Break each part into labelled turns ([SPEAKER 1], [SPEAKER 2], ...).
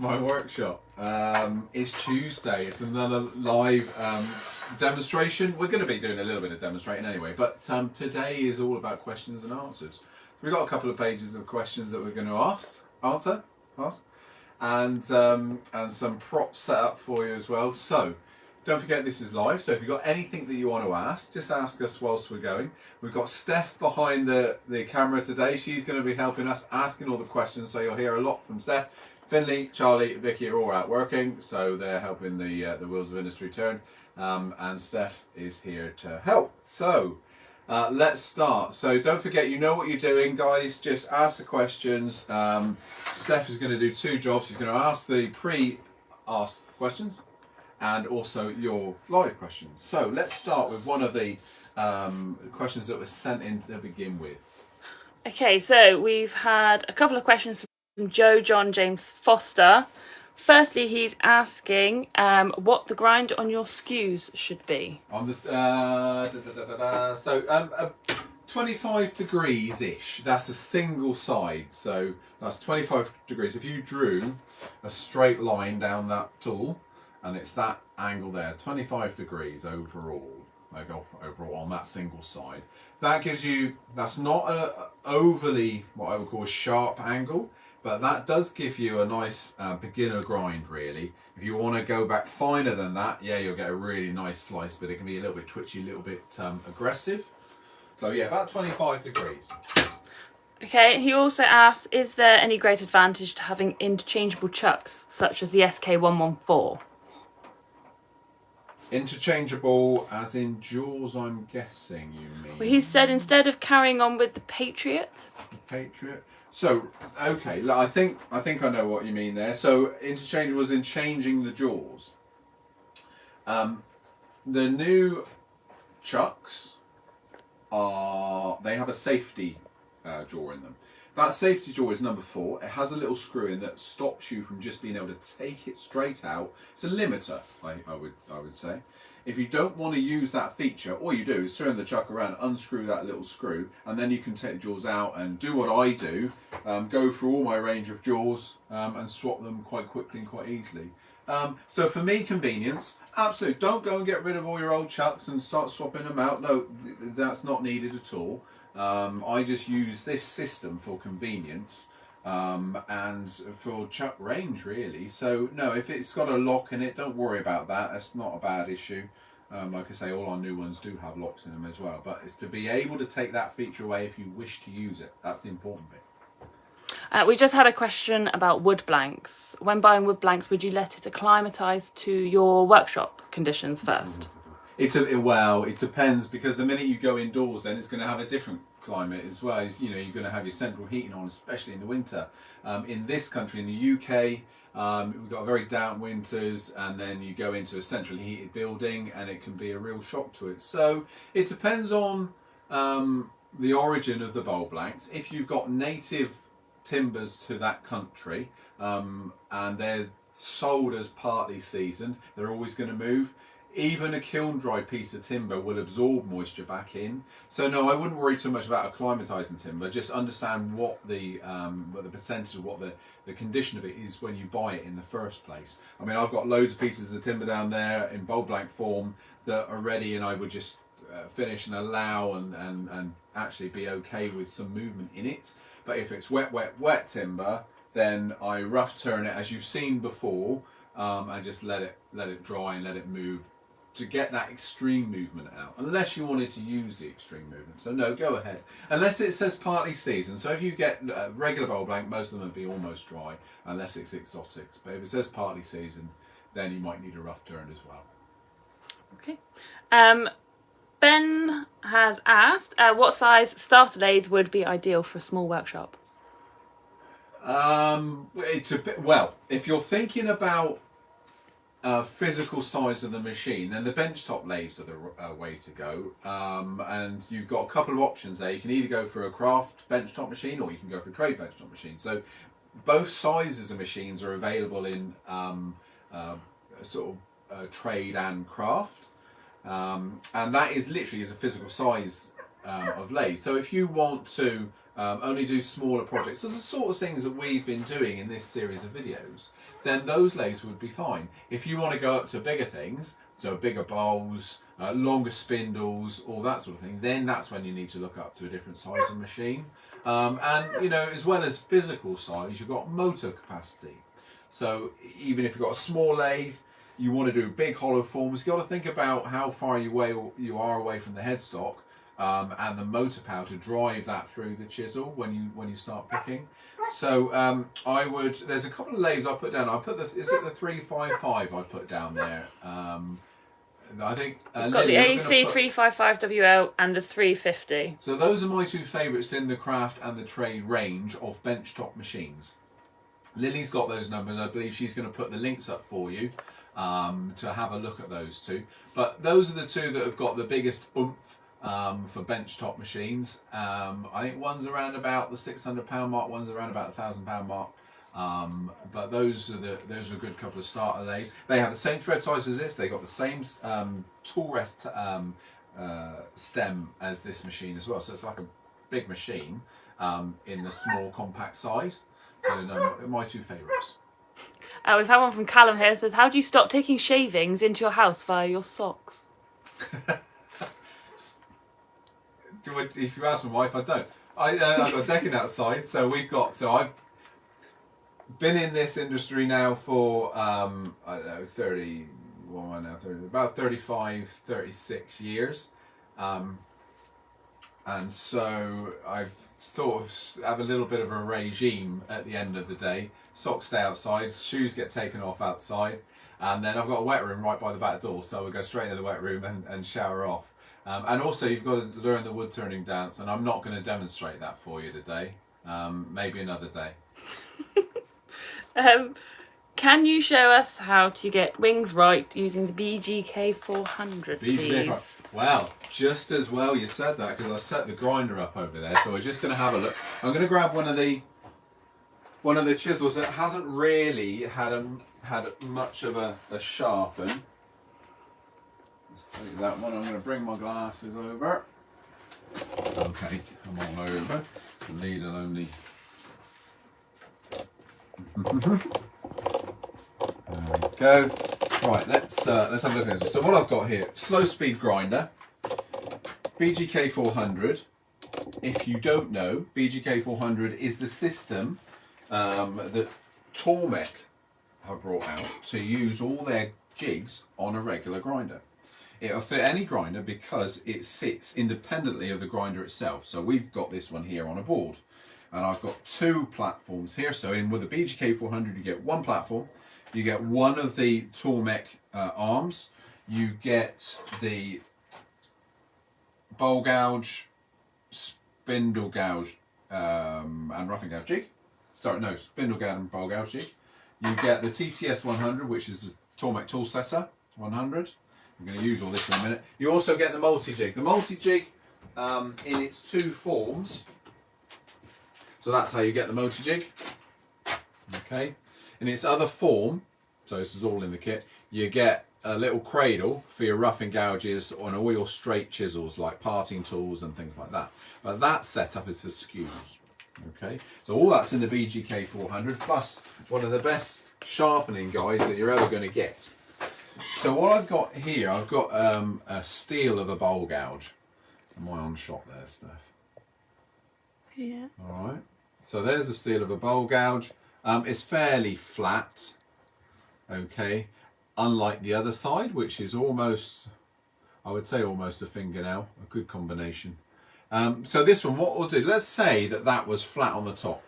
[SPEAKER 1] my workshop. It's Tuesday. It's another live demonstration. We're going to be doing a little bit of demonstrating anyway, but today is all about questions and answers. We've got a couple of pages of questions that we're going to answer, and some props set up for you as well. So don't forget this is live, so if you've got anything that you want to ask, just ask us whilst we're going. We've got Steph behind the camera today. She's going to be helping us asking all the questions, so you'll hear a lot from Steph. Finley, Charlie, Vicky are all out working, so they're helping the wheels of industry turn, and Steph is here to help. So let's start. So don't forget, you know what you're doing, guys. Just ask the questions. Steph is going to do two jobs. She's going to ask the pre-asked questions and also your live questions. So let's start with one of the questions that was sent in to begin with.
[SPEAKER 2] Okay, so we've had a couple of questions from Joe John James Foster. Firstly, he's asking what the grind on your skews should be.
[SPEAKER 1] On this, 25 degrees-ish. That's a single side, so that's 25 degrees. If you drew a straight line down that tool, and it's that angle there, 25 degrees overall, overall on that single side. That gives you, that's not an overly, what I would call a sharp angle, but that does give you a nice beginner grind really. If you want to go back finer than that, yeah, you'll get a really nice slice, but it can be a little bit twitchy, a little bit aggressive. So yeah, about 25 degrees.
[SPEAKER 2] Okay, he also asks, is there any great advantage to having interchangeable chucks, such as the SK114?
[SPEAKER 1] Interchangeable as in jaws, I'm guessing you mean.
[SPEAKER 2] Well, he said instead of carrying on with the Patriot.
[SPEAKER 1] The Patriot. So, okay, I think I know what you mean there. So, interchangeable as in changing the jaws. The new chucks they have a safety jaw in them. That safety jaw is number 4. It has a little screw in that stops you from just being able to take it straight out. It's a limiter, I would say. If you don't want to use that feature, all you do is turn the chuck around, unscrew that little screw, and then you can take the jaws out and do what I do, go through all my range of jaws and swap them quite quickly and quite easily. So for me, convenience, absolutely. Don't go and get rid of all your old chucks and start swapping them out. No, that's not needed at all. I just use this system for convenience and for chuck range really. So no, if it's got a lock in it, don't worry about that. That's not a bad issue. Like I say, all our new ones do have locks in them as well, but it's to be able to take that feature away if you wish to use it. That's the important bit.
[SPEAKER 2] We just had a question about wood blanks. When buying wood blanks, would you let it acclimatise to your workshop conditions first?
[SPEAKER 1] Well, it depends, because the minute you go indoors, then it's going to have a different climate as well. You know, you're going to have your central heating on, especially in the winter. In this country, in the UK, we've got very damp winters, and then you go into a centrally heated building, and it can be a real shock to it. So it depends on the origin of the bowl blanks. If you've got native timbers to that country, and they're sold as partly seasoned, they're always going to move. Even a kiln dry piece of timber will absorb moisture back in. So no, I wouldn't worry too much about acclimatising timber. Just understand what the percentage of what the condition of it is when you buy it in the first place. I mean, I've got loads of pieces of timber down there in bowl blank form that are ready, and I would just finish and allow and actually be okay with some movement in it. But if it's wet timber, then I rough turn it as you've seen before, and just let it dry and let it move to get that extreme movement out, unless you wanted to use the extreme movement. So no, go ahead. Unless it says partly seasoned. So if you get a regular bowl blank, most of them would be almost dry, unless it's exotics. But if it says partly seasoned, then you might need a rough turn as well. Okay.
[SPEAKER 2] Ben has asked, what size starter lathe would be ideal for a small workshop?
[SPEAKER 1] Well, if you're thinking about physical size of the machine, then the benchtop lathes are the way to go. And you've got a couple of options there. You can either go for a craft benchtop machine, or you can go for a trade benchtop machine. So both sizes of machines are available in trade and craft. And that is literally is a physical size of lathe. So if you want to only do smaller projects, so the sort of things that we've been doing in this series of videos, then those lathes would be fine. If you want to go up to bigger things, so bigger bowls, longer spindles, all that sort of thing, then that's when you need to look up to a different size of machine. And, you know, as well as physical size, you've got motor capacity. So even if you've got a small lathe, you want to do big hollow forms, you've got to think about how far you are away from the headstock and the motor power to drive that through the chisel when you start picking. So there's a couple of lathes I put down. Is it the 355 I put down there? I think
[SPEAKER 2] I've got the AC 355WL and the 350.
[SPEAKER 1] So those are my two favourites in the craft and the trade range of benchtop machines. Lily's got those numbers. I believe she's going to put the links up for you to have a look at those two. But those are the two that have got the biggest oomph for benchtop machines. I think one's around about the £600 mark, one's around about the £1,000 mark. But those are a good couple of starter lathes. They have the same thread size as this. They got the same tool rest stem as this machine as well. So it's like a big machine in the small compact size. So my two favourites.
[SPEAKER 2] We've had one from Callum here that says, how do you stop taking shavings into your house via your socks?
[SPEAKER 1] If you ask my wife, I don't. I've got decking outside, so I've been in this industry now for I don't know, about 35, 36 years. And so I've sort of have a little bit of a regime at the end of the day. Socks stay outside, shoes get taken off outside, and then I've got a wet room right by the back door, so we go straight into the wet room and shower off. And also you've got to learn the wood turning dance, and I'm not going to demonstrate that for you today. Maybe another day.
[SPEAKER 2] Can you show us how to get wings right using the BGK 400, please?
[SPEAKER 1] Well, just as well you said that, because I set the grinder up over there, so we're just going to have a look. I'm going to grab one of the chisels that hasn't really had much of a sharpen. Take that one. I'm going to bring my glasses over. Okay, come on over. The lead will only. There we go. Right, let's have a look at this. So what I've got here, slow speed grinder, BGK 400. If you don't know, BGK 400 is the system that Tormek have brought out to use all their jigs on a regular grinder. It'll fit any grinder because it sits independently of the grinder itself. So we've got this one here on a board. And I've got two platforms here. So with the BGK 400, you get one platform. You get one of the Tormek arms. You get the bowl gouge, spindle gouge, and roughing gouge jig. Sorry, no, spindle gouge and bowl gouge jig. You get the TTS 100, which is the Tormek tool setter 100. I'm going to use all this in a minute. You also get the multi-jig. The multi-jig in its two forms. So that's how you get the multi-jig. Okay. In its other form, so this is all in the kit, you get a little cradle for your roughing gouges on all your straight chisels like parting tools and things like that. But that setup is for skews. Okay. So all that's in the BGK 400 plus one of the best sharpening guides that you're ever going to get. So what I've got here, I've got a steel of a bowl gouge. Am I on shot there, Steph?
[SPEAKER 2] Yeah.
[SPEAKER 1] All right. So there's the steel of a bowl gouge. It's fairly flat. Okay. Unlike the other side, which is almost, I would say almost a fingernail. A good combination. So this one, what we'll do, let's say that was flat on the top.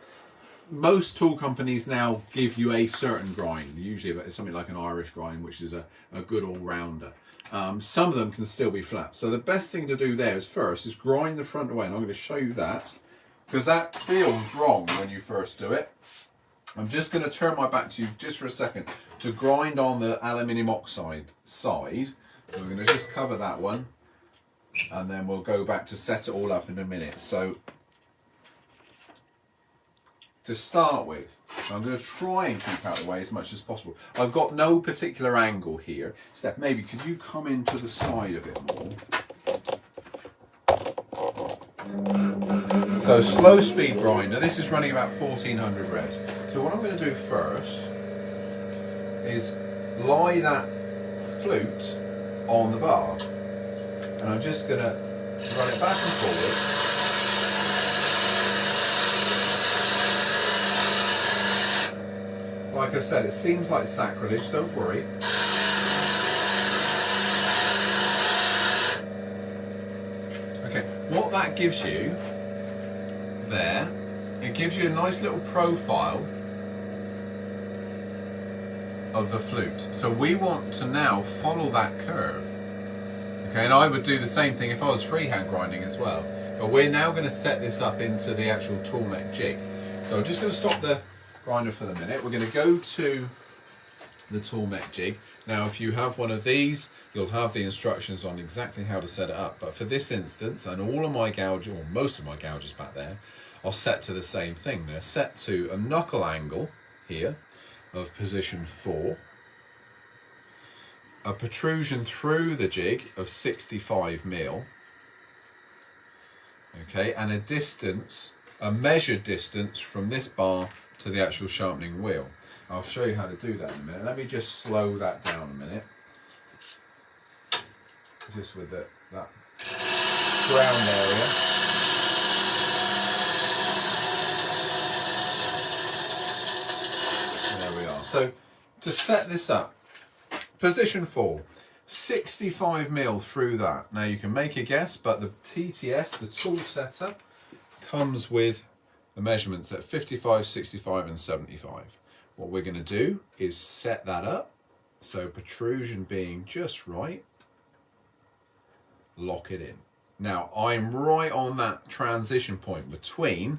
[SPEAKER 1] Most tool companies now give you a certain grind, usually it's something like an Irish grind, which is a good all-rounder. Some of them can still be flat. So the best thing to do there is first is grind the front away, and I'm going to show you that, because that feels wrong when you first do it. I'm just going to turn my back to you just for a second to grind on the aluminium oxide side. So we're going to just cover that one, and then we'll go back to set it all up in a minute. So to start with, I'm going to try and keep out of the way as much as possible. I've got no particular angle here. Steph, maybe could you come into the side a bit more? So slow speed grinder, this is running about 1400 revs. So what I'm going to do first is lie that flute on the bar, and I'm just going to run it back and forward. Like I said, it seems like sacrilege, don't worry. Okay, what that gives you there, it gives you a nice little profile of the flute. So we want to now follow that curve. Okay, and I would do the same thing if I was freehand grinding as well. But we're now going to set this up into the actual tool neck jig. So I'm just going to stop the grinder for the minute. We're going to go to the tool neck jig. Now if you have one of these, you'll have the instructions on exactly how to set it up. But for this instance, and all of my gouges, or most of my gouges back there, are set to the same thing. They're set to a knuckle angle here of position 4, a protrusion through the jig of 65 mil, okay, and a distance, a measured distance from this bar to the actual sharpening wheel. I'll show you how to do that in a minute. Let me just slow that down a minute, just with that ground area. There we are. So to set this up, position 4, 65 mil through that. Now you can make a guess, but the TTS, the tool setup, comes with the measurements at 55, 65 and 75. What we're going to do is set that up, so protrusion being just right, lock it in. Now I'm right on that transition point between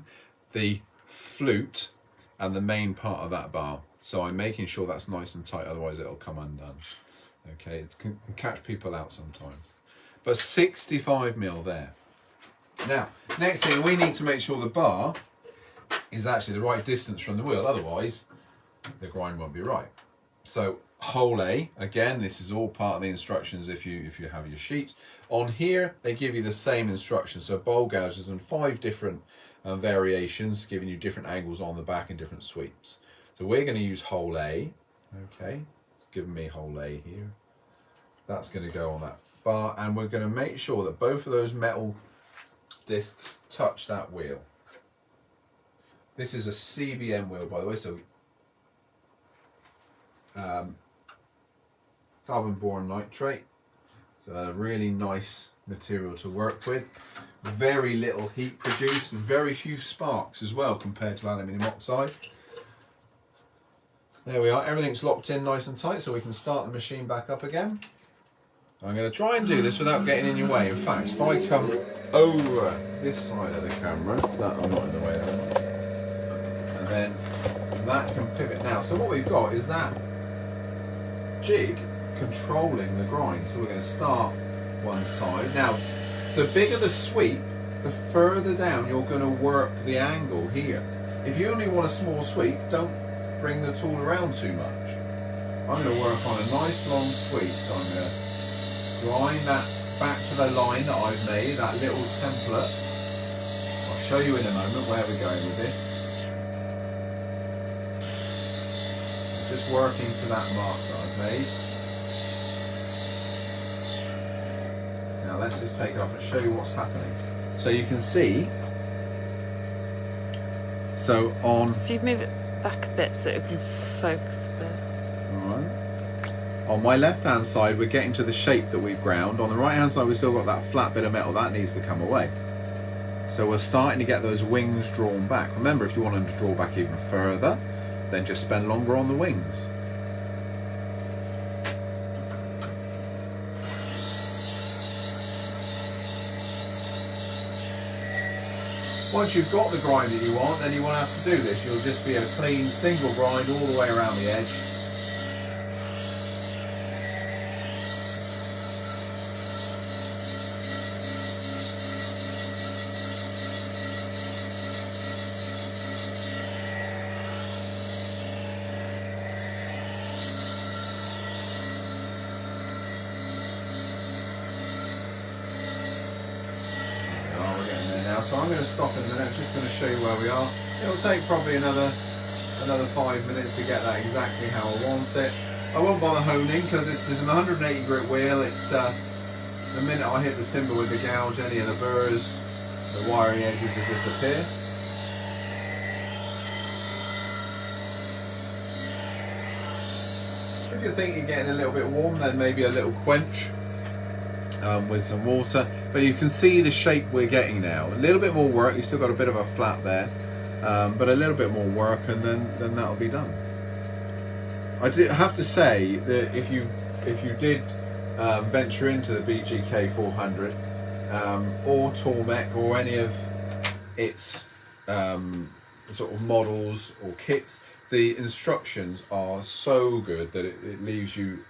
[SPEAKER 1] the flute and the main part of that bar, so I'm making sure that's nice and tight, otherwise it'll come undone. Okay, it can catch people out sometimes. But 65 mil there. Now, next thing, we need to make sure the bar is actually the right distance from the wheel, otherwise the grind won't be right. So hole A, again, this is all part of the instructions if you have your sheet. On here, they give you the same instructions, so bowl gouges and 5 different variations, giving you different angles on the back and different sweeps. So we're going to use hole A, okay, it's giving me hole A here. That's going to go on that bar, and we're going to make sure that both of those metal discs touch that wheel. This is a CBM wheel, by the way, so carbon boron nitrate. It's a really nice material to work with. Very little heat produced and very few sparks as well compared to aluminium oxide. There we are, everything's locked in nice and tight, so we can start the machine back up again. I'm going to try and do this without getting in your way. In fact, if I come over this side of the camera, that I'm not in the way there, and then that can pivot. Now, so what we've got is that jig controlling the grind. So we're going to start one side. Now, the bigger the sweep, the further down you're going to work the angle here. If you only want a small sweep, don't bring the tool around too much. I'm going to work on a nice long sweep, so I'm going to grind that back to the line that I've made, that little template. I'll show you in a moment where we're going with this. Just working to that mark that I've made. Now let's just take it off and show you what's happening. So you can see, so on...
[SPEAKER 2] If you move it back a bit so it can focus a bit.
[SPEAKER 1] Alright. On my left hand side we're getting to the shape that we've ground. On the right hand side we've still got that flat bit of metal, that needs to come away. So we're starting to get those wings drawn back. Remember, if you want them to draw back even further, then just spend longer on the wings. Once you've got the grind that you want, then you won't have to do this. You'll just be a clean single grind all the way around the edge. now, so I'm going to stop in a minute. I'm just going to show you where we are. It'll take probably another 5 minutes to get that exactly how I want it. I won't bother honing because this is an 180 grit wheel. The minute I hit the timber with the gouge, any of the burrs, the wiry edges will disappear. If you think you're getting a little bit warm, then maybe a little quench with some water. But you can see the shape we're getting now. A little bit more work, you've still got a bit of a flat there, but a little bit more work and then that'll be done. I have to say that if you did venture into the BGK 400 or Tormek or any of its sort of models or kits, the instructions are so good that it leaves you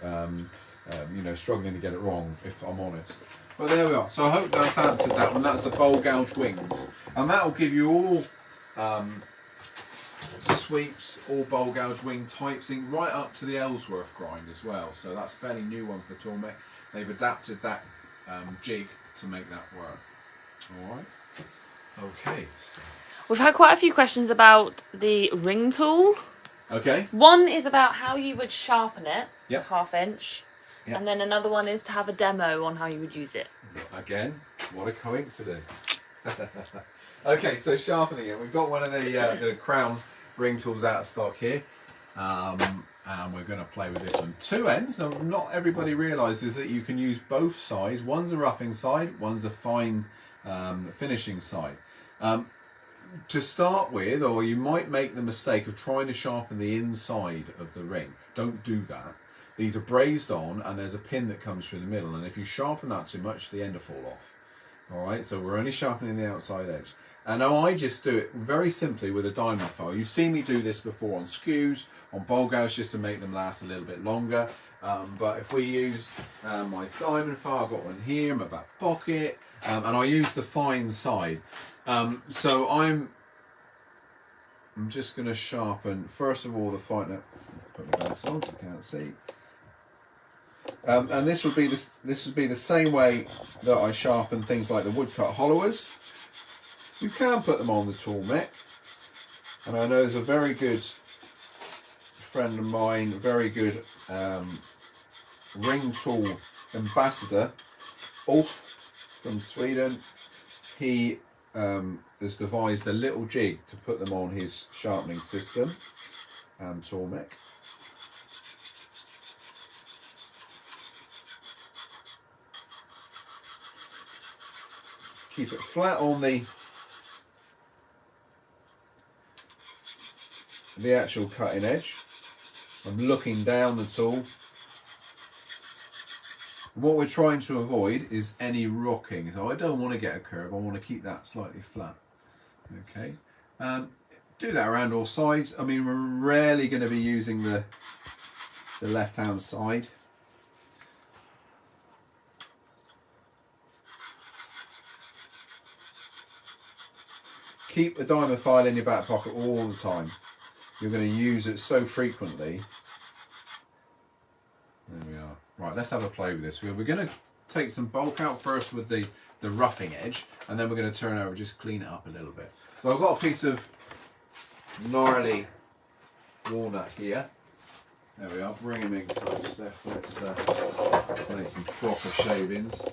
[SPEAKER 1] struggling to get it wrong, if I'm honest. But there we are. So I hope that's answered that one. That's the bowl gouge wings, and that will give you all sweeps, all bowl gouge wing types, right up to the Ellsworth grind as well. So that's a fairly new one for Tormek. They've adapted that jig to make that work. All right. Okay.
[SPEAKER 2] We've had quite a few questions about the ring tool.
[SPEAKER 1] Okay.
[SPEAKER 2] One is about how you would sharpen it,
[SPEAKER 1] Yep.
[SPEAKER 2] 1/2 inch.
[SPEAKER 1] Yep.
[SPEAKER 2] And then another one is to have a demo on how you would use it.
[SPEAKER 1] Again, what a coincidence. Okay, so sharpening it. We've got one of the Crown ring tools out of stock here. And we're going to play with this one. 2 ends. Now, not everybody realises that you can use both sides. One's a roughing side, one's a fine finishing side. To start with, or you might make the mistake of trying to sharpen the inside of the ring. Don't do that. These are brazed on and there's a pin that comes through the middle, and if you sharpen that too much, the end will fall off. Alright, so we're only sharpening the outside edge. And now I just do it very simply with a diamond file. You've seen me do this before on skews, on bowl gouge, just to make them last a little bit longer. But if we use my diamond file, I've got one here in my back pocket, and I use the fine side. So I'm just going to sharpen, first of all, the fine. Put my glass on so you can't see. And this would be the same way that I sharpen things like the woodcut hollowers. You can put them on the Tormek, and I know there's a very good friend of mine, very good ring tool ambassador, Ulf from Sweden. He has devised a little jig to put them on his sharpening system, Tormek. Keep it flat on the actual cutting edge. I'm looking down the tool. What we're trying to avoid is any rocking. So I don't want to get a curve, I want to keep that slightly flat. Okay, do that around all sides. I mean, we're rarely going to be using the left hand side. Keep the diamond file in your back pocket all the time. You're going to use it so frequently. There we are. Right, let's have a play with this. We're going to take some bulk out first with the roughing edge, and then we're going to turn over, just clean it up a little bit. So I've got a piece of gnarly walnut here. There we are. Bring them in close. Let's make some proper shavings.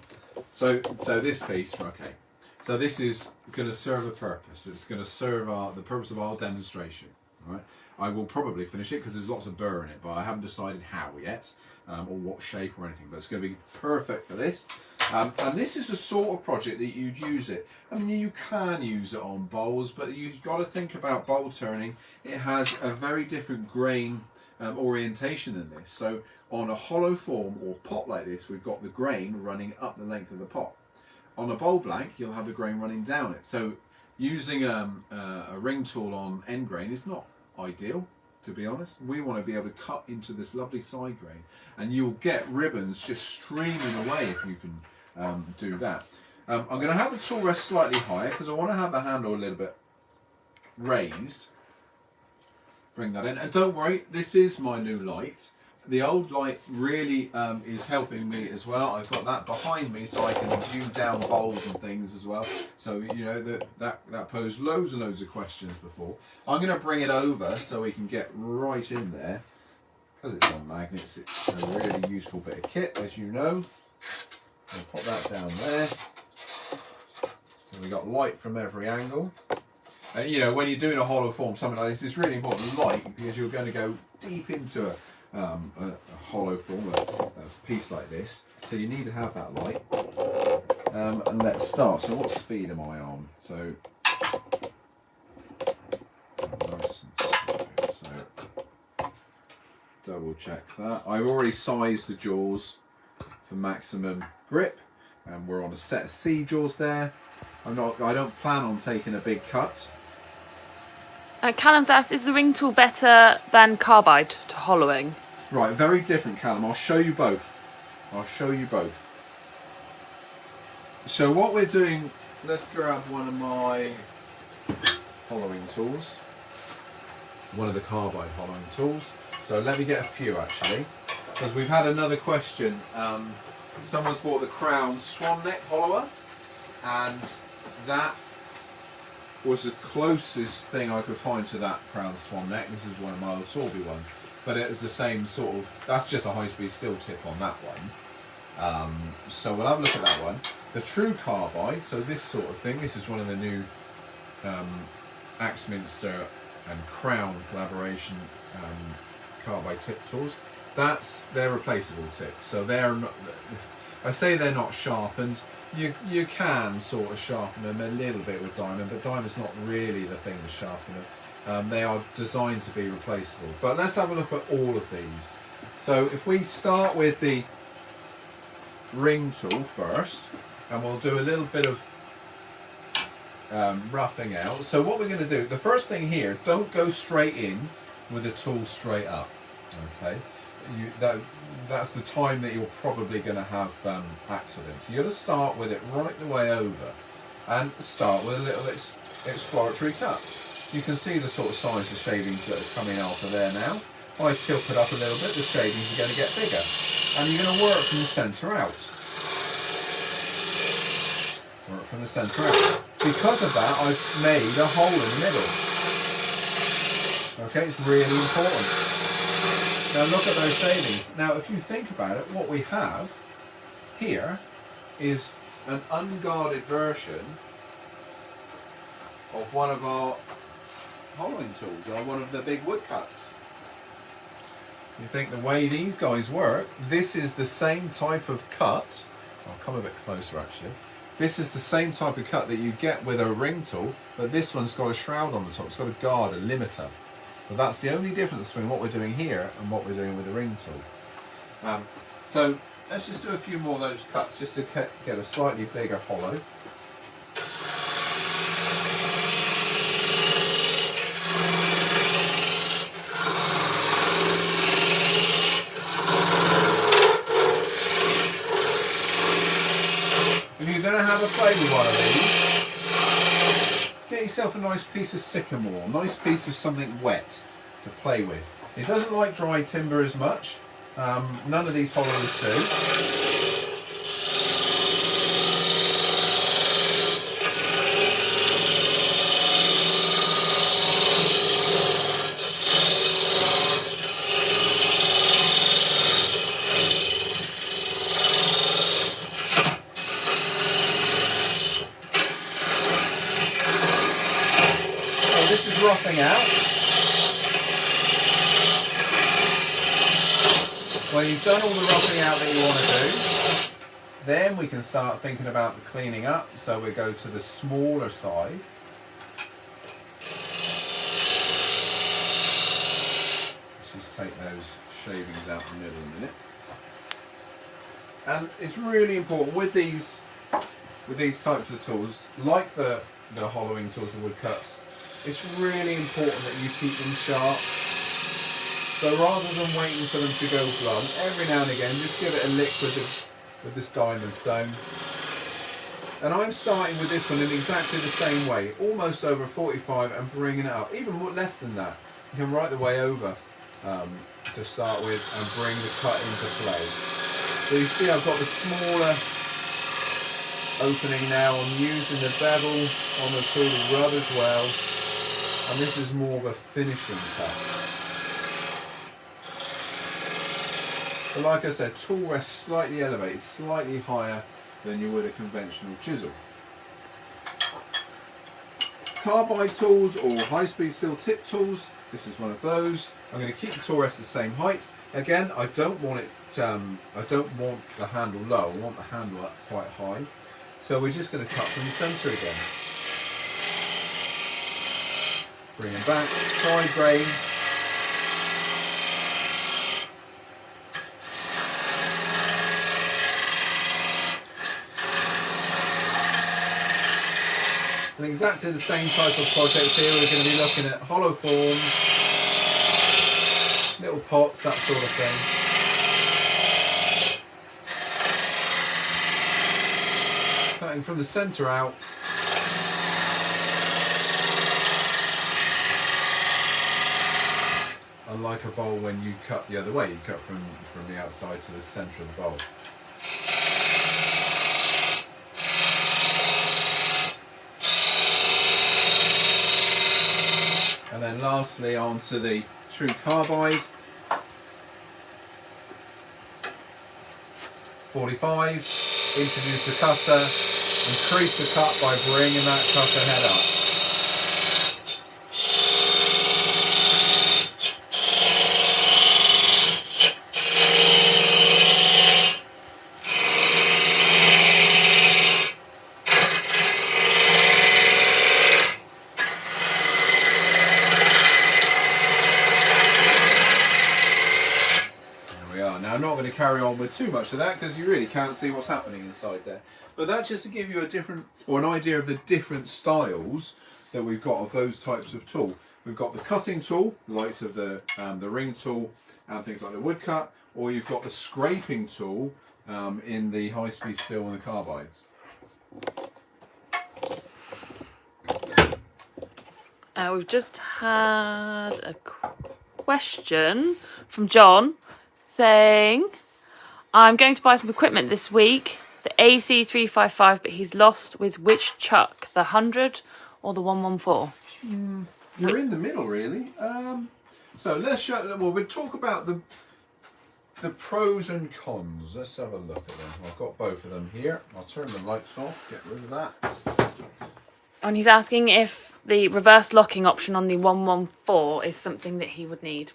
[SPEAKER 1] So this piece, okay. So this is going to serve a purpose. It's going to serve the purpose of our demonstration. All right. I will probably finish it because there's lots of burr in it, but I haven't decided how yet, or what shape or anything. But it's going to be perfect for this. And this is the sort of project that you'd use it. I mean, you can use it on bowls, but you've got to think about bowl turning. It has a very different grain orientation than this. So on a hollow form or pot like this, we've got the grain running up the length of the pot. On a bowl blank, you'll have the grain running down it. So using a ring tool on end grain is not ideal, to be honest. We want to be able to cut into this lovely side grain, and you'll get ribbons just streaming away if you can do that. I'm going to have the tool rest slightly higher because I want to have the handle a little bit raised. Bring that in, and don't worry, this is my new light. the old light really is helping me as well. I've got that behind me so I can view down bowls and things as well. So, you know, that posed loads and loads of questions before. I'm going to bring it over so we can get right in there. Because it's on magnets, it's a really useful bit of kit, as you know. I'll pop that down there. So we've got light from every angle. And you know, when you're doing a hollow form, something like this, it's really important light because you're going to go deep into a hollow form, a piece like this. So you need to have that light. And let's start. So what speed am I on? So, nice and slow. So double check that. I've already sized the jaws for maximum grip, and we're on a set of C jaws there. I don't plan on taking a big cut.
[SPEAKER 2] Callum's asked, is the ring tool better than carbide to hollowing?
[SPEAKER 1] Right, very different, Callum. I'll show you both. I'll show you both. So what we're doing, let's grab one of my hollowing tools. One of the carbide hollowing tools. So let me get a few actually, because we've had another question. Someone's bought the Crown Swan Neck Hollower, and that was the closest thing I could find to that Crown Swan Neck. This is one of my old Sorby ones, but it is the same sort of, that's just a high-speed steel tip on that one. So we'll have a look at that one. The true carbide, so this sort of thing, this is one of the new Axminster and Crown collaboration carbide tip tools. They're replaceable tips, so they're not, I say they're not sharpened. You can sort of sharpen them a little bit with diamond, but diamond's not really the thing to sharpen them. They are designed to be replaceable. But let's have a look at all of these. So if we start with the ring tool first, and we'll do a little bit of roughing out. So what we're going to do, the first thing here, don't go straight in with the tool straight up. Okay, that's the time that you're probably going to have accidents. You're going to start with it right the way over and start with a little exploratory cut. You can see the sort of size of shavings that are coming out of there now. If I tilt it up a little bit, the shavings are going to get bigger. And you're going to work from the centre out. Work from the centre out. Because of that, I've made a hole in the middle. Okay, it's really important. Now look at those shavings. Now if you think about it, what we have here is an unguarded version of one of our hollowing tools, or one of the big woodcuts. You think the way these guys work, this is the same type of cut. I'll come a bit closer actually. This is the same type of cut that you get with a ring tool, but this one's got a shroud on the top. It's got a guard, a limiter. But that's the only difference between what we're doing here and what we're doing with the ring tool. So let's just do a few more of those cuts just to get a slightly bigger hollow. If you're going to have a play with one of these, get yourself a nice piece of sycamore, a nice piece of something wet to play with. It doesn't like dry timber as much. None of these hollowers do. This is roughing out. When you've done all the roughing out that you want to do, then we can start thinking about the cleaning up. So we go to the smaller side. Let's just take those shavings out in the middle in a minute. And it's really important with these types of tools, like the hollowing tools, the woodcuts, it's really important that you keep them sharp. So rather than waiting for them to go blunt, every now and again just give it a lick with this diamond stone. And I'm starting with this one in exactly the same way, almost over 45 and bringing it up, even less than that. You can right the way over to start with and bring the cut into play. So you see I've got the smaller opening now. I'm using the bevel on the tool to rub as well, and this is more of a finishing cut. But like I said, tool rest slightly elevated, slightly higher than you would a conventional chisel. Carbide tools or high-speed steel tip tools, this is one of those. I'm going to keep the tool rest the same height. Again, I don't want it. I don't want the handle low. I want the handle up quite high. So we're just going to cut from the centre again. Bring them back, side grain. And exactly the same type of project here. We're going to be looking at hollow forms, little pots, that sort of thing. Cutting from the centre out. Unlike a bowl, when you cut the other way, you cut from the outside to the centre of the bowl. And then lastly onto the true carbide. 45, introduce the cutter, increase the cut by bringing that cutter head up. Now I'm not going to carry on with too much of that because you really can't see what's happening inside there. But that's just to give you a different, or an idea of the different styles that we've got of those types of tool. We've got the cutting tool, the likes of the ring tool and things like the woodcut, or you've got the scraping tool in the high-speed steel and the carbides.
[SPEAKER 2] We've just had a question from John saying, I'm going to buy some equipment this week, the AC355, but he's lost with which chuck, the 100 or the 114?
[SPEAKER 1] You're in the middle, really. So let's show. Well, we'll talk about the pros and cons. Let's have a look at them. I've got both of them here. I'll turn the lights off. Get rid of that.
[SPEAKER 2] And he's asking if the reverse locking option on the 114 is something that he would need.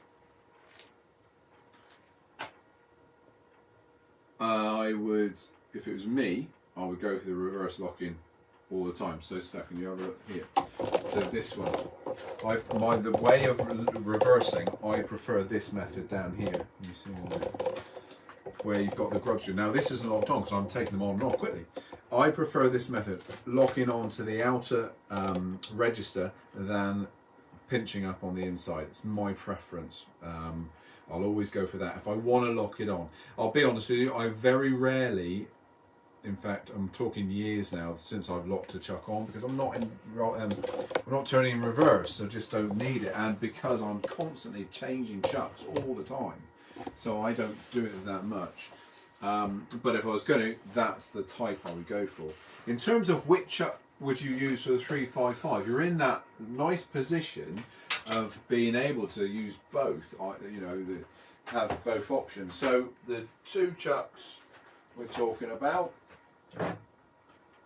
[SPEAKER 1] I would, if it was me, I would go for the reverse locking all the time. So Steph, can you have a look here? So this one, the way of reversing, I prefer this method down here. You see where you've got the grub string. Now this isn't locked on because I'm taking them on and off quickly. I prefer this method, locking onto the outer register than pinching up on the inside. It's my preference. I'll always go for that if I want to lock it on. I'll be honest with you, I very rarely, in fact I'm talking years now since I've locked a chuck on, because I'm not turning in reverse. I just don't need it, and because I'm constantly changing chucks all the time, so I don't do it that much. But if I was going to, that's the type I would go for. In terms of which chuck would you use for the 355, you're in that nice position of being able to use both, you know, have both options. So the two chucks we're talking about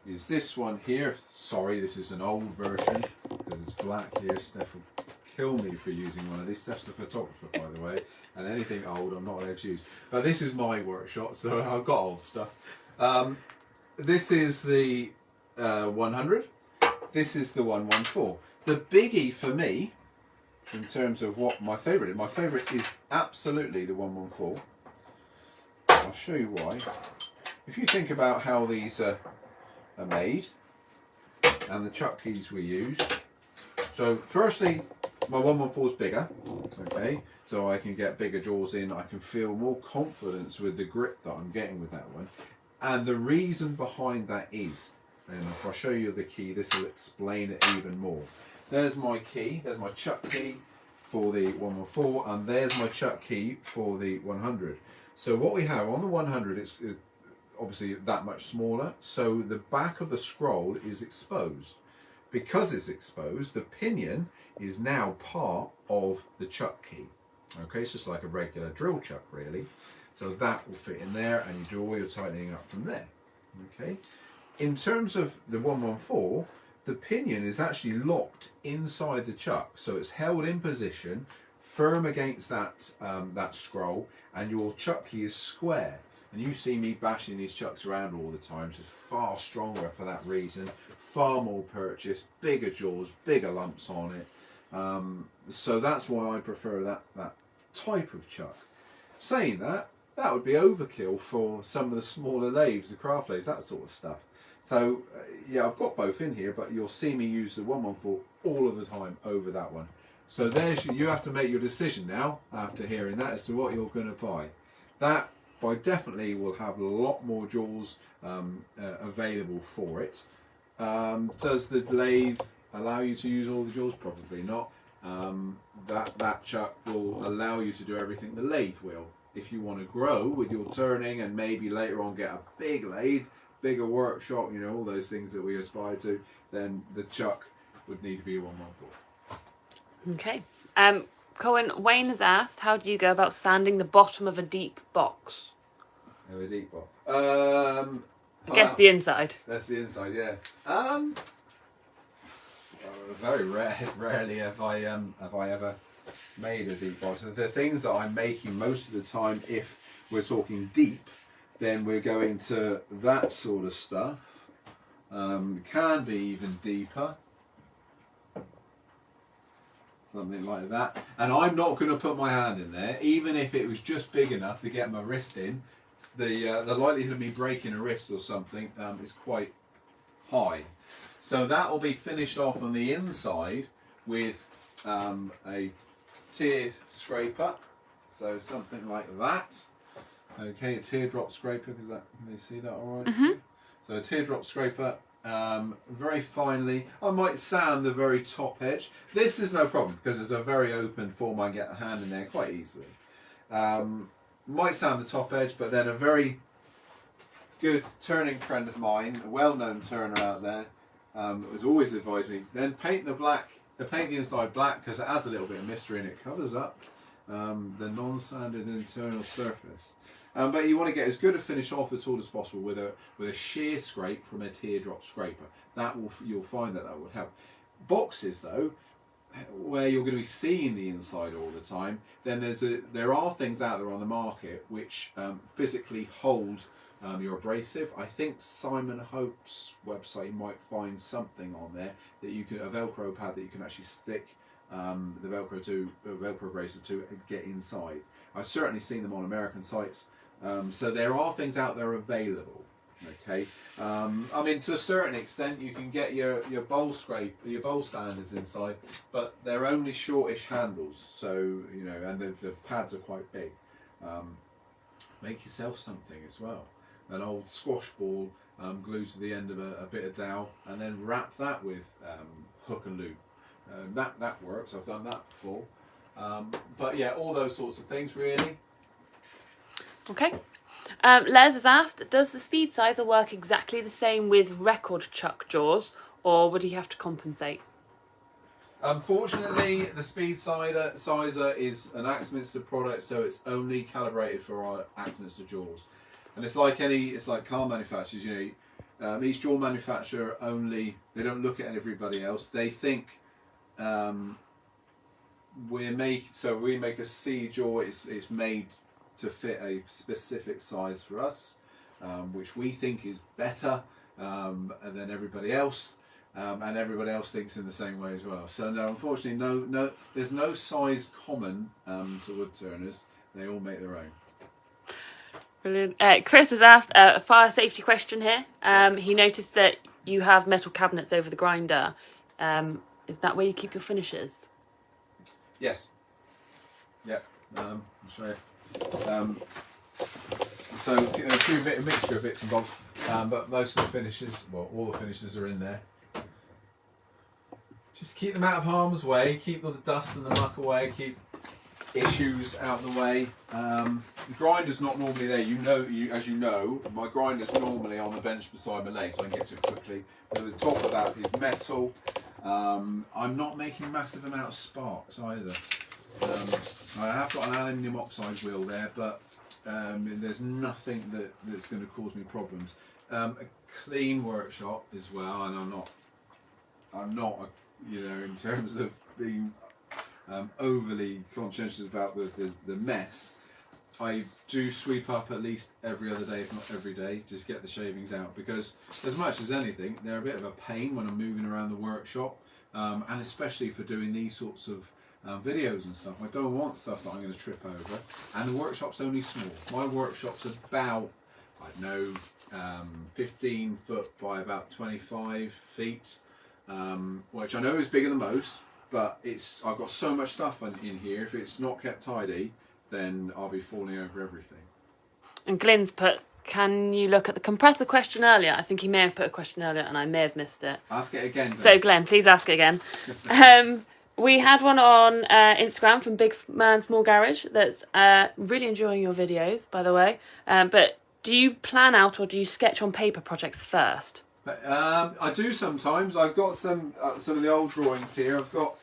[SPEAKER 1] is this one here. Sorry, this is an old version because it's black here. Steph will kill me for using one of these. Steph's the photographer, by the way, and anything old I'm not allowed to use. But this is my workshop, so I've got old stuff. This is the 100. This is the 114. The biggie for me, in terms of what my favourite is absolutely the 114. I'll show you why. If you think about how these are made and the chuck keys we use. So firstly, my 114 is bigger, okay, so I can get bigger jaws in. I can feel more confidence with the grip that I'm getting with that one. And the reason behind that is, and if I show you the key, this will explain it even more. There's my key, there's my chuck key. for the 114, and there's my chuck key for the 100. So what we have on the 100 is obviously that much smaller, so the back of the scroll is exposed. Because it's exposed, the pinion is now part of the chuck key. Okay, it's just like a regular drill chuck really. So that will fit in there, and you do all your tightening up from there. Okay. In terms of the 114, the pinion is actually locked inside the chuck, so it's held in position, firm against that that scroll, and your chuck key is square. And you see me bashing these chucks around all the time, so it's far stronger for that reason, far more purchase, bigger jaws, bigger lumps on it. So that's why I prefer that type of chuck. Saying that, that would be overkill for some of the smaller lathes, the craft lathes, that sort of stuff. So yeah, I've got both in here, but you'll see me use the 114 all of the time over that one. So there's you have to make your decision now after hearing that as to what you're going to buy. That by definitely will have a lot more jaws available for it. Does the lathe allow you to use all the jaws? Probably not. That chuck will allow you to do everything the lathe will. If you want to grow with your turning and maybe later on get a big lathe, bigger workshop, you know, all those things that we aspire to, then the chuck would need to be a 114.
[SPEAKER 2] Okay. Colwin, Wayne has asked, how do you go about sanding the bottom of a deep box?
[SPEAKER 1] Oh, a deep box.
[SPEAKER 2] I guess the inside.
[SPEAKER 1] That's the inside, yeah. Very rarely have I ever made a deep box. The things that I'm making most of the time, if we're talking deep, then we're going to that sort of stuff. Can be even deeper. Something like that. And I'm not going to put my hand in there, even if it was just big enough to get my wrist in. The likelihood of me breaking a wrist or something is quite high. So that will be finished off on the inside with a tear scraper. So something like that. Okay, a teardrop scraper, because that, can they see that all right? Mm-hmm. So a teardrop scraper, very finely. I might sand the very top edge. This is no problem because it's a very open form. I can get a hand in there quite easily. Might sand the top edge, but then a very good turning friend of mine, a well-known turner out there, has always advised me, then paint the inside black because it adds a little bit of mystery and it covers up the non-sanded internal surface. But you want to get as good a finish off the tool as possible with a shear scrape from a teardrop scraper. You'll find that will help. Boxes though, where you're going to be seeing the inside all the time, then there are things out there on the market which physically hold your abrasive. I think Simon Hope's website, you might find something on there that you can, a Velcro pad that you can actually stick the Velcro abrasive to and get inside. I've certainly seen them on American sites. So there are things out there available. Okay, I mean to a certain extent you can get your bowl sanders inside, but they're only shortish handles. So you know, and the pads are quite big. Make yourself something as well. An old squash ball glued to the end of a bit of dowel, and then wrap that with hook and loop. That works. I've done that before. But yeah, all those sorts of things really.
[SPEAKER 2] Okay. Les has asked, does the speed sizer work exactly the same with record chuck jaws, or would he have to compensate?
[SPEAKER 1] Unfortunately, the speed sizer is an Axminster product, so it's only calibrated for our Axminster jaws. And it's like car manufacturers, you know, each jaw manufacturer they don't look at everybody else. They think we make a C jaw, it's made to fit a specific size for us, which we think is better than everybody else, and everybody else thinks in the same way as well. So no, unfortunately, no, there's no size common to wood turners. They all make their own.
[SPEAKER 2] Brilliant. Chris has asked a fire safety question here. He noticed that you have metal cabinets over the grinder. Is that where you keep your finishes?
[SPEAKER 1] Yes. Yeah. I'll show you. So a mixture of bits and bobs, but most of the finishes, well, all the finishes are in there. just keep them out of harm's way, keep all the dust and the muck away, keep issues out of the way. The grinder's not normally there. As you know, my grinder's normally on the bench beside my lathe, so I can get to it quickly. But the top of that is metal. I'm not making massive amount of sparks either. I have got an aluminium oxide wheel there, but there's nothing that's going to cause me problems. A clean workshop as well, and I'm not, in terms of being overly conscientious about the mess. I do sweep up at least every other day, if not every day, just get the shavings out, because as much as anything, they're a bit of a pain when I'm moving around the workshop, and especially for doing these sorts of videos and stuff. I don't want stuff that I'm going to trip over, and the workshop's only small. My workshop's about, I don't know, 15 foot by about 25 feet, which I know is bigger than most, but I've got so much stuff in here. If it's not kept tidy, then I'll be falling over everything. And
[SPEAKER 2] Glenn's put, can you look at the compressor question earlier? I think he may have put a question earlier and I may have missed it.
[SPEAKER 1] Ask it again, then.
[SPEAKER 2] So Glenn, please ask it again. We had one on Instagram from Big Man Small Garage that's really enjoying your videos, by the way. But do you plan out or do you sketch on paper projects first?
[SPEAKER 1] I do sometimes. I've got some of the old drawings here. I've got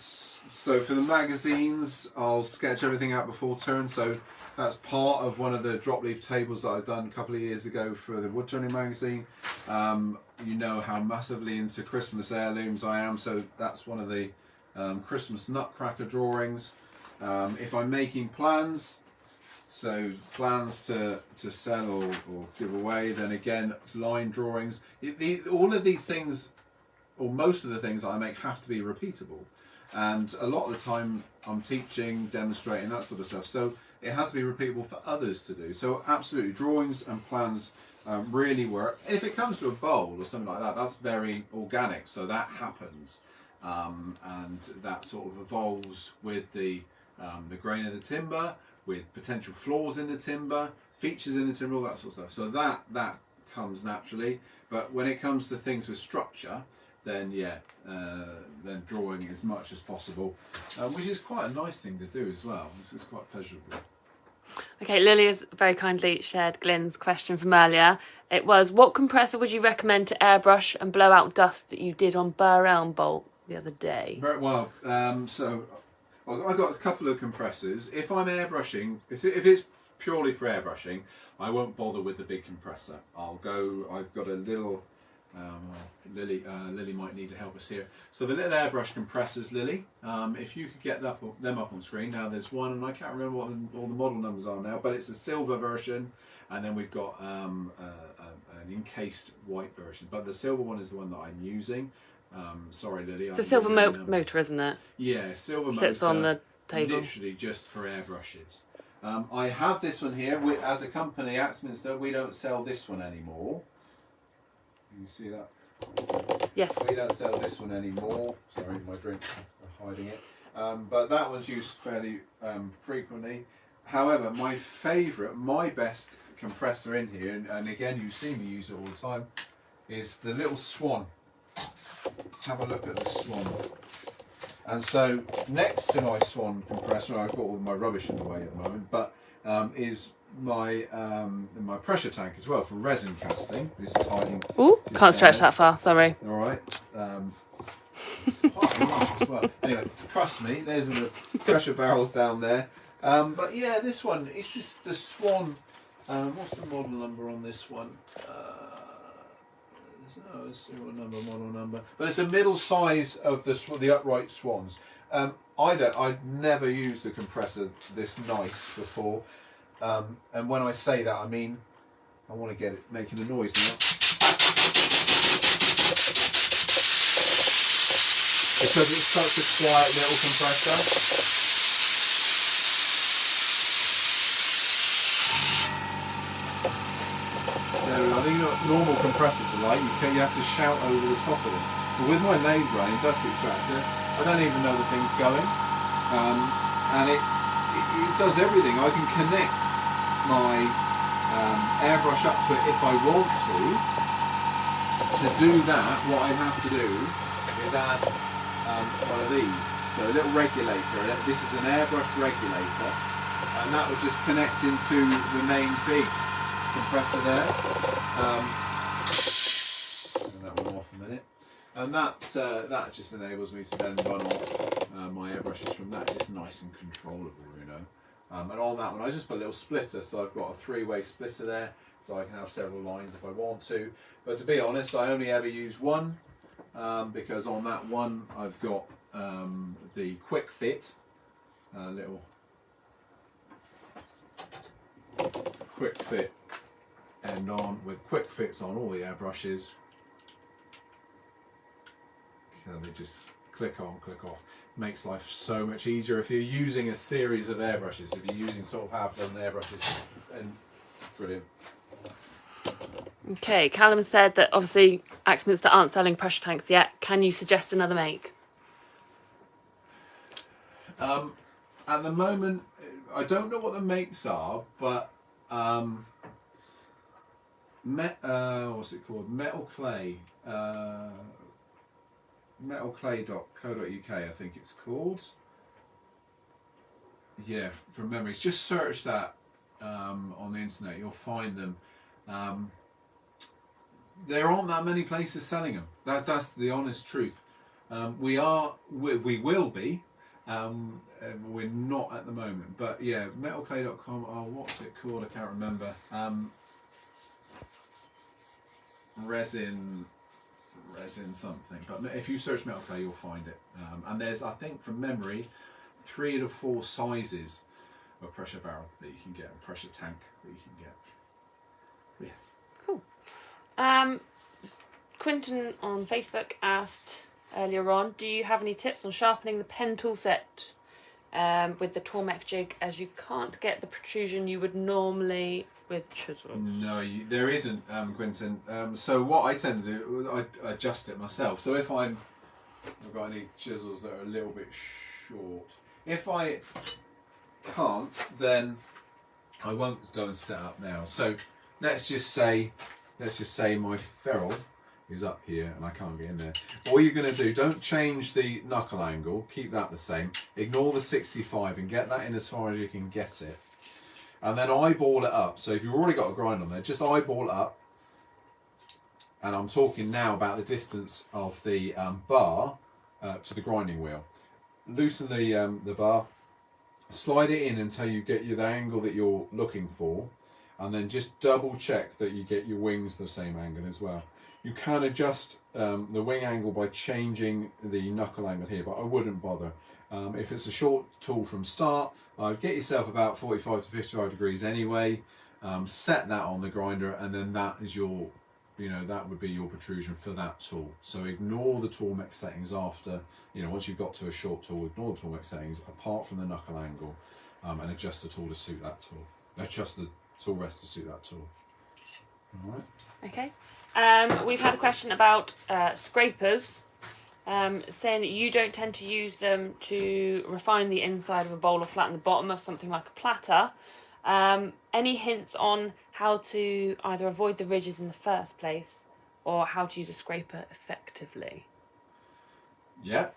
[SPEAKER 1] so for the magazines, I'll sketch everything out before turn. So that's part of one of the drop leaf tables that I've done a couple of years ago for the Woodturning magazine. You know how massively into Christmas heirlooms I am, so that's one of the Christmas nutcracker drawings. If I'm making plans, so plans to sell or give away, then again, it's line drawings. All of these things, or most of the things that I make, have to be repeatable. And a lot of the time I'm teaching, demonstrating, that sort of stuff. So it has to be repeatable for others to do. So absolutely, drawings and plans really work. And if it comes to a bowl or something like that, that's very organic. So that happens. And that sort of evolves with the grain of the timber, with potential flaws in the timber, features in the timber, all that sort of stuff. So that comes naturally. But when it comes to things with structure, then then drawing as much as possible, which is quite a nice thing to do as well. This is quite pleasurable.
[SPEAKER 2] Okay, Lily has very kindly shared Glenn's question from earlier. It was, what compressor would you recommend to airbrush and blow out dust that you did on Burr Elm bolt the other day?
[SPEAKER 1] Very well. I've got a couple of compressors. If I'm airbrushing, if it's purely for airbrushing, I won't bother with the big compressor. I've got a little. Lily might need to help us here. So the little airbrush compressors, Lily, if you could get them up on screen. Now there's one, and I can't remember what all the model numbers are now, but it's a silver version, and then we've got an encased white version. But the silver one is the one that I'm using. Sorry, Lily.
[SPEAKER 2] It's a silver motor, isn't it?
[SPEAKER 1] Yeah, silver motor.
[SPEAKER 2] Sits on the table.
[SPEAKER 1] Literally just for airbrushes. I have this one here. As a company, Axminster, we don't sell this one anymore. You see that?
[SPEAKER 2] Yes.
[SPEAKER 1] We don't sell this one anymore. Sorry, my drinks are hiding it. But that one's used fairly frequently. However, my favourite, my best compressor in here, and again you see me use it all the time, is the little Swan. Have a look at the Swan. And so next to my Swan compressor, I've got all my rubbish in the way at the moment, but is my pressure tank as well for resin casting. This is hiding.
[SPEAKER 2] Ooh, can't stretch that far. Sorry.
[SPEAKER 1] All right. It's quite large as well. Anyway, trust me. There's the pressure barrels down there. But yeah, this one. It's just the Swan. What's the model number on this one? Serial number, model number. But it's a middle size of the upright Swans. I'd never used a compressor this nice before. And when I say that, I mean, I want to get it making a noise now. Because it's such a quiet little compressor. I think normal compressors are like, you have to shout over the top of them. But with my lathe brain dust extractor, I don't even know the thing's going. And it does everything. I can connect my airbrush up to it if I want to. To do that, what I have to do is add one of these. So a little regulator. This is an airbrush regulator, and that will just connect into the main big compressor there. Turn that one off a minute. And that just enables me to then run off my airbrushes from that. It's nice and controllable, you know. And on that one, I just put a little splitter, so I've got a 3-way splitter there, so I can have several lines if I want to. But to be honest, I only ever use one, because on that one I've got the quick fit, little quick fit end on with quick fits on all the airbrushes. So they just click on, click off. Makes life so much easier if you're using a series of airbrushes. If you're using sort of half dozen airbrushes, and brilliant.
[SPEAKER 2] Okay, Callum said that obviously Axminster aren't selling pressure tanks yet. Can you suggest another make?
[SPEAKER 1] At the moment, I don't know what the makes are, but what's it called? Metal Clay. Metalclay.co.uk, I think it's called. Yeah, from memory. Just search that on the internet. You'll find them. There aren't that many places selling them. That's the honest truth. We will be. We're not at the moment. But yeah, metalclay.com. Oh, what's it called? I can't remember. Resin something, but if you search metal clay you'll find it, and there's, I think from memory, 3 to 4 sizes of pressure barrel that you can get, a pressure tank that you can get. Yes.
[SPEAKER 2] Cool. Quinton on Facebook asked earlier on, do you have any tips on sharpening the pen tool set with the Tormek jig, as you can't get the protrusion you would normally with chisels?
[SPEAKER 1] No, there isn't, Quinton. So what I tend to do, I adjust it myself. So if I've got any chisels that are a little bit short, if I can't, then I won't go and set up now. So let's just say my ferrule is up here and I can't get in there. All you're going to do, don't change the knuckle angle, keep that the same. Ignore the 65 and get that in as far as you can get it. And then eyeball it up. So if you've already got a grind on there, just eyeball it up. And I'm talking now about the distance of the bar to the grinding wheel. Loosen the bar, slide it in until you get the angle that you're looking for, and then just double check that you get your wings the same angle as well. You can adjust the wing angle by changing the knuckle angle here, but I wouldn't bother. If it's a short tool from start, get yourself about 45 to 55 degrees anyway. Set that on the grinder, and then that is your, that would be your protrusion for that tool. So ignore the Tormek settings after, once you've got to a short tool, ignore the Tormek settings apart from the knuckle angle, and adjust the tool to suit that tool. Adjust the tool rest to suit that tool. All right.
[SPEAKER 2] Okay. We've had a question about scrapers, saying that you don't tend to use them to refine the inside of a bowl or flatten the bottom of something like a platter. Any hints on how to either avoid the ridges in the first place or how to use a scraper effectively?
[SPEAKER 1] Yeah,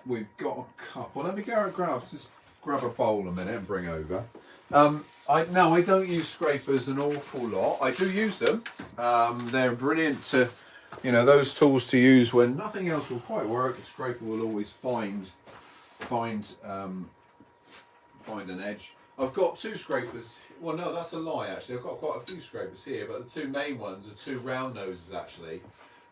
[SPEAKER 1] we've got a couple. Let me go grab a bowl a minute and bring over. I don't use scrapers an awful lot. I do use them. They're brilliant to, those tools to use when nothing else will quite work. A scraper will always find an edge. I've got 2 scrapers. Well, no, that's a lie actually. I've got quite a few scrapers here, but the 2 main ones are 2 round noses actually.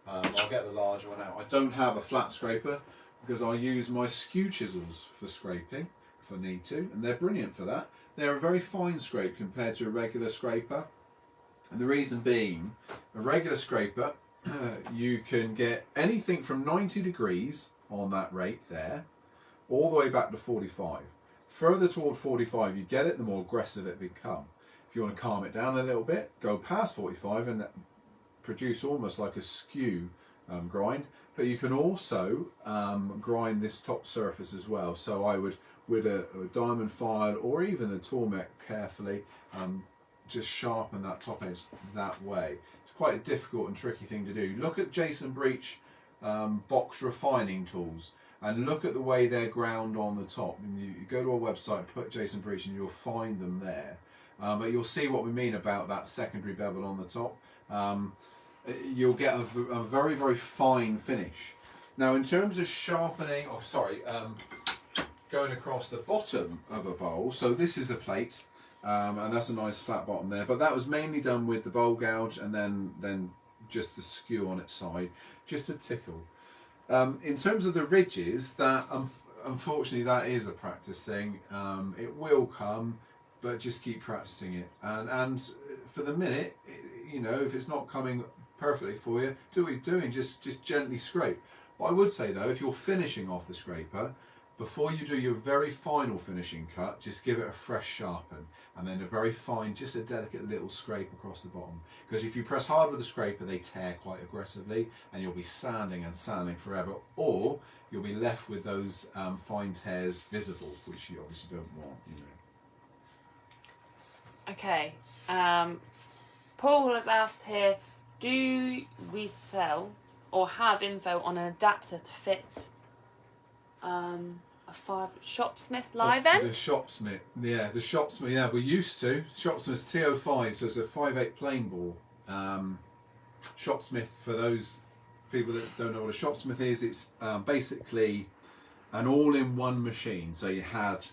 [SPEAKER 1] I'll get the larger one out. I don't have a flat scraper because I use my skew chisels for scraping if I need to, and they're brilliant for that. They're a very fine scrape compared to a regular scraper, and the reason being, a regular scraper you can get anything from 90 degrees on that rake there all the way back to 45. Further toward 45 you get it, the more aggressive it becomes. If you want to calm it down a little bit, go past 45 and produce almost like a skew grind, but you can also grind this top surface as well. So I would, with a diamond file or even a Tormek carefully, just sharpen that top edge that way. It's quite a difficult and tricky thing to do. Look at Jason Breach box refining tools and look at the way they're ground on the top. And you go to our website, put Jason Breach, and you'll find them there. But you'll see what we mean about that secondary bevel on the top. You'll get a very, very fine finish. Now, in terms of sharpening, going across the bottom of a bowl, so this is a plate, and that's a nice flat bottom there, but that was mainly done with the bowl gouge and then just the skew on its side, just a tickle. In terms of the ridges, that unfortunately that is a practice thing. It will come, but just keep practicing it. And for the minute, you know, if it's not coming perfectly for you, do what you're doing. Just gently scrape. What I would say though, if you're finishing off the scraper, before you do your very final finishing cut, just give it a fresh sharpen, and then a very fine, just a delicate little scrape across the bottom. Because if you press hard with the scraper, they tear quite aggressively, and you'll be sanding and sanding forever, or you'll be left with those fine tears visible, which you obviously don't want, you know.
[SPEAKER 2] Okay. Paul has asked here, do we sell or have info on an adapter to fit a Shopsmith live end?
[SPEAKER 1] The Shopsmith, yeah, we used to. Shopsmith's TO5, so it's a 5/8 plain bore. Shopsmith, for those people that don't know what a Shopsmith is, it's basically an all-in-one machine. So you had,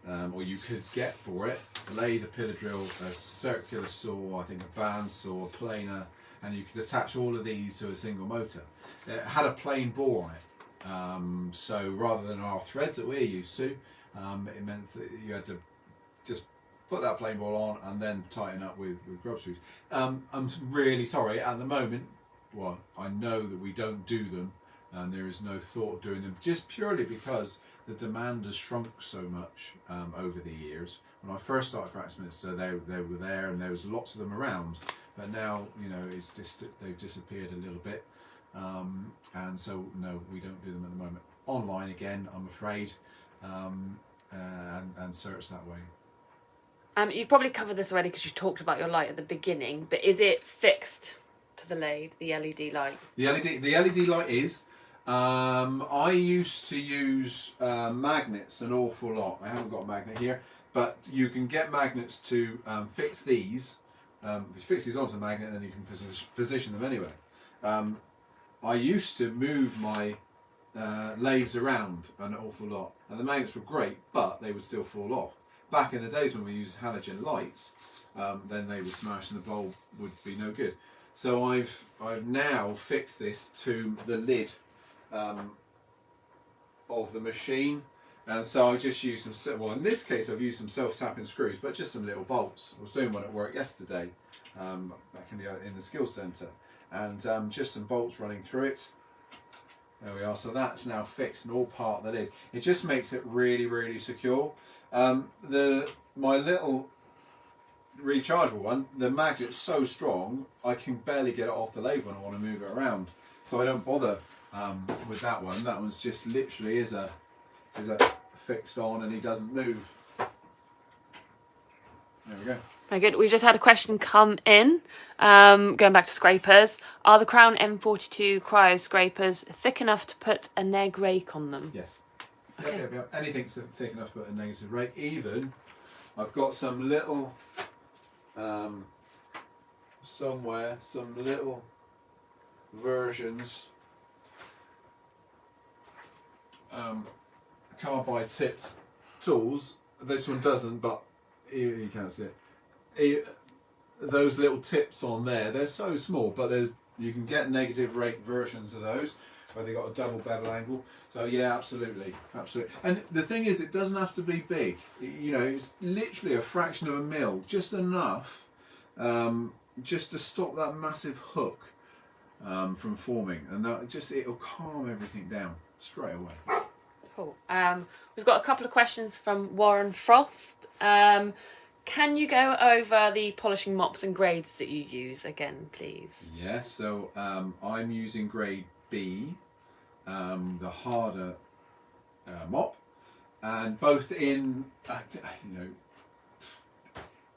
[SPEAKER 1] or you could get for it, a lathe, a pillar drill, a circular saw, I think a band saw, a planer, and you could attach all of these to a single motor. It had a plain bore on it. So rather than our threads that we're used to, it meant that you had to just put that plain ball on and then tighten up with grub screws. I'm really sorry, at the moment, well, I know that we don't do them, and there is no thought of doing them, just purely because the demand has shrunk so much over the years. When I first started Axminster, they were there and there was lots of them around, but now, you know, it's just they've disappeared a little bit. And so no, we don't do them at the moment. Online again, I'm afraid, and search that way.
[SPEAKER 2] You've probably covered this already because you talked about your light at the beginning, but is it fixed to the lathe, the LED light? The
[SPEAKER 1] LED light is. I used to use magnets an awful lot. I haven't got a magnet here, but you can get magnets to fix these. If you fix these onto the magnet, then you can position them anywhere. I used to move my lathes around an awful lot, and the magnets were great, but they would still fall off. Back in the days when we used halogen lights, then they would smash and the bulb would be no good. So I've now fixed this to the lid of the machine, and so I just use some, well in this case I've used some self-tapping screws, but just some little bolts. I was doing one at work yesterday, back in the skills centre. And just some bolts running through it. There we are. So that's now fixed and all part of the lid. It just makes it really, really secure. My little rechargeable one, the magnet's so strong I can barely get it off the lathe when I want to move it around. So I don't bother with that one. That one's just literally is a fixed on, and he doesn't move. There we go.
[SPEAKER 2] Very good. We've just had a question come in, going back to scrapers. Are the Crown M42 cryo scrapers thick enough to put a neg rake on them?
[SPEAKER 1] Yes.
[SPEAKER 2] Okay.
[SPEAKER 1] Yep. Anything's thick enough to put a negative rake. Even, I've got some little, somewhere, some little versions, carbide tipped tools. This one doesn't, but you can't see it. Those little tips on there, they're so small, but you can get negative rake versions of those where they got a double bevel angle. So yeah, absolutely. And the thing is, it doesn't have to be big. You know, it's literally a fraction of a mil, just enough, just to stop that massive hook from forming, and it'll calm everything down straight away.
[SPEAKER 2] Cool. We've got a couple of questions from Warren Frost. Can you go over the polishing mops and grades that you use again, please?
[SPEAKER 1] Yes, so I'm using grade B, the harder mop, and both in, you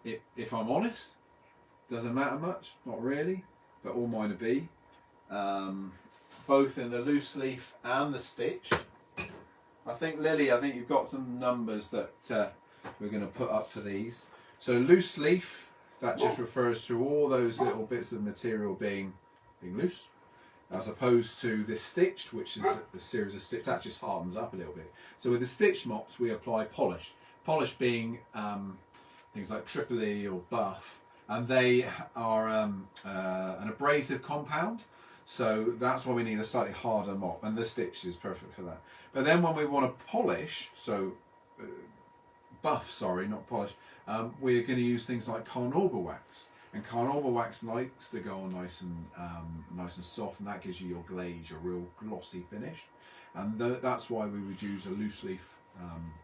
[SPEAKER 1] know, if I'm honest, doesn't matter much, not really, but all mine are B. both in the loose leaf and the stitched. I think, Lily, I think you've got some numbers that we're going to put up for these. So loose leaf, that just refers to all those little bits of material being loose, as opposed to this stitched, which is a series of stitch that just hardens up a little bit. So with the stitched mops, we apply polish. Polish being things like Tripoli or buff, and they are an abrasive compound. So that's why we need a slightly harder mop, and the stitch is perfect for that. But then when we want to polish, buff, sorry, not polish, we're going to use things like carnauba wax. And carnauba wax likes to go on nice and soft, and that gives you your glaze, your real glossy finish. And that's why we would use a loose leaf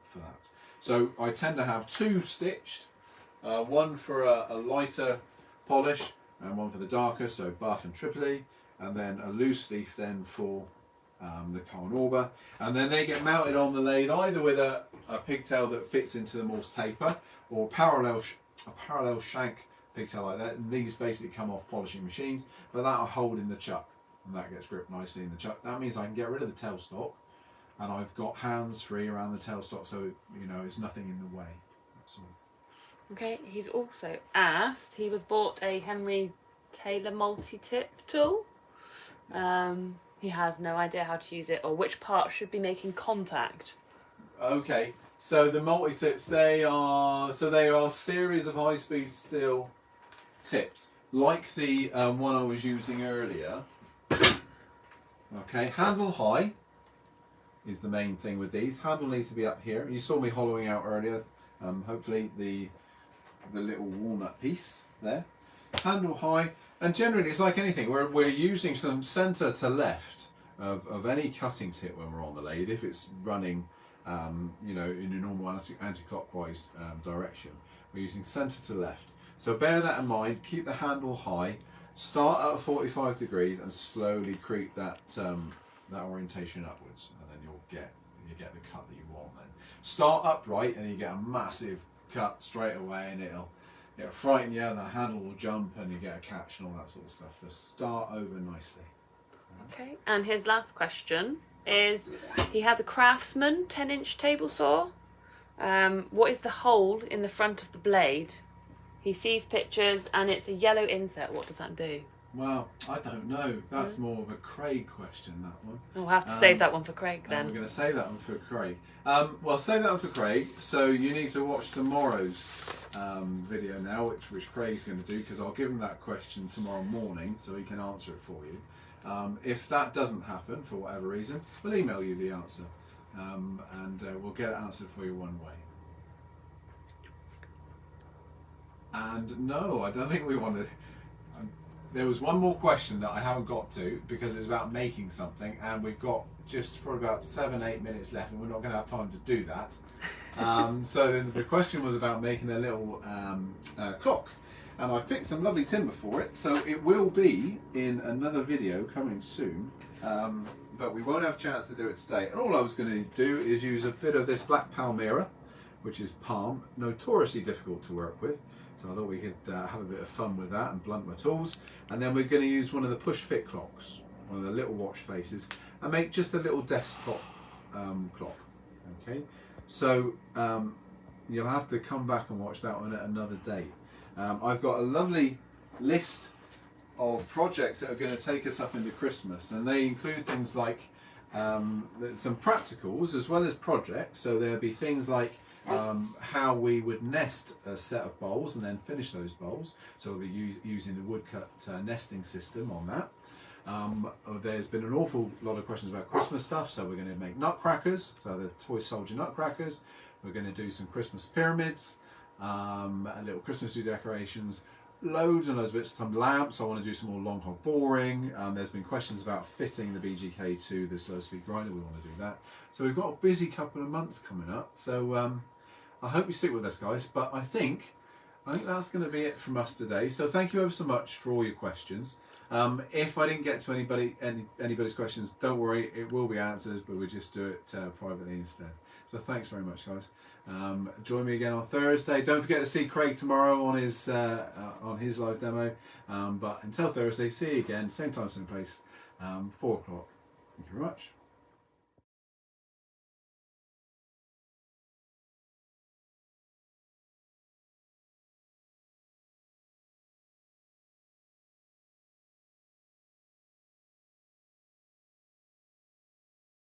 [SPEAKER 1] for that. So I tend to have two stitched, one for a lighter polish and one for the darker, so buff and Tripoli, and then a loose leaf then for the carnauba. And then they get mounted on the lathe either with a pigtail that fits into the Morse taper, or a parallel shank pigtail like that. And these basically come off polishing machines, but that'll hold in the chuck, and that gets gripped nicely in the chuck. That means I can get rid of the tailstock, and I've got hands free around the tailstock, so you know it's nothing in the way. That's all.
[SPEAKER 2] Okay, he's also asked, he was bought a Henry Taylor multi-tip tool. He has no idea how to use it or which part should be making contact.
[SPEAKER 1] Okay, so the multi-tips, they are a series of high-speed steel tips, like the one I was using earlier. Okay, handle high is the main thing with these. Handle needs to be up here. You saw me hollowing out earlier. Hopefully the little walnut piece there. Handle high, and generally it's like anything. We're using some centre to left of any cutting tip when we're on the lathe. If it's running, you know, in a normal anti-clockwise direction, we're using centre to left. So bear that in mind. Keep the handle high. Start at 45 degrees and slowly creep that that orientation upwards, and then you get the cut that you want. Then start upright, and you get a massive cut straight away, and it'll frighten you. The handle will jump, and you get a catch and all that sort of stuff. So start over nicely.
[SPEAKER 2] Okay, and his last question is, he has a Craftsman 10-inch table saw. What is the hole in the front of the blade? He sees pictures and it's a yellow inset. What does that do?
[SPEAKER 1] Well, I don't know. That's more of a Craig question, that one.
[SPEAKER 2] We'll have to save that one for Craig then.
[SPEAKER 1] We're going to save that one for Craig. Well, save that one for Craig. So you need to watch tomorrow's video now, which Craig's going to do, because I'll give him that question tomorrow morning so he can answer it for you. If that doesn't happen for whatever reason, we'll email you the answer, and we'll get it answered for you one way. And no, I don't think we want to. There was one more question that I haven't got to, because it's about making something, and we've got just probably about 7-8 minutes left, and we're not going to have time to do that. So the question was about making a little clock, and I've picked some lovely timber for it, so it will be in another video coming soon, but we won't have a chance to do it today. And all I was going to do is use a bit of this black palmyra, which is palm, notoriously difficult to work with. So I thought we could have a bit of fun with that and blunt my tools. And then we're going to use one of the push fit clocks, one of the little watch faces, and make just a little desktop clock. Okay, so you'll have to come back and watch that one at another date. I've got a lovely list of projects that are going to take us up into Christmas, and they include things like some practicals as well as projects. So there'll be things like how we would nest a set of bowls and then finish those bowls. So we'll be using the woodcut nesting system on that. There's been an awful lot of questions about Christmas stuff, so we're going to make nutcrackers, so the toy soldier nutcrackers. We're going to do some Christmas pyramids, little Christmas tree decorations, loads and loads of bits, some lamps. I want to do some more long hog boring. There's been questions about fitting the BGK to the slow speed grinder. We want to do that. So we've got a busy couple of months coming up. So I hope you stick with us, guys. But I think that's going to be it from us today. So thank you ever so much for all your questions. If I didn't get to anybody's questions, don't worry, it will be answered, but we'll just do it privately instead. So thanks very much, guys. Join me again on Thursday. Don't forget to see Craig tomorrow on his live demo. But until Thursday, see you again, same time, same place, 4 o'clock. Thank you very much.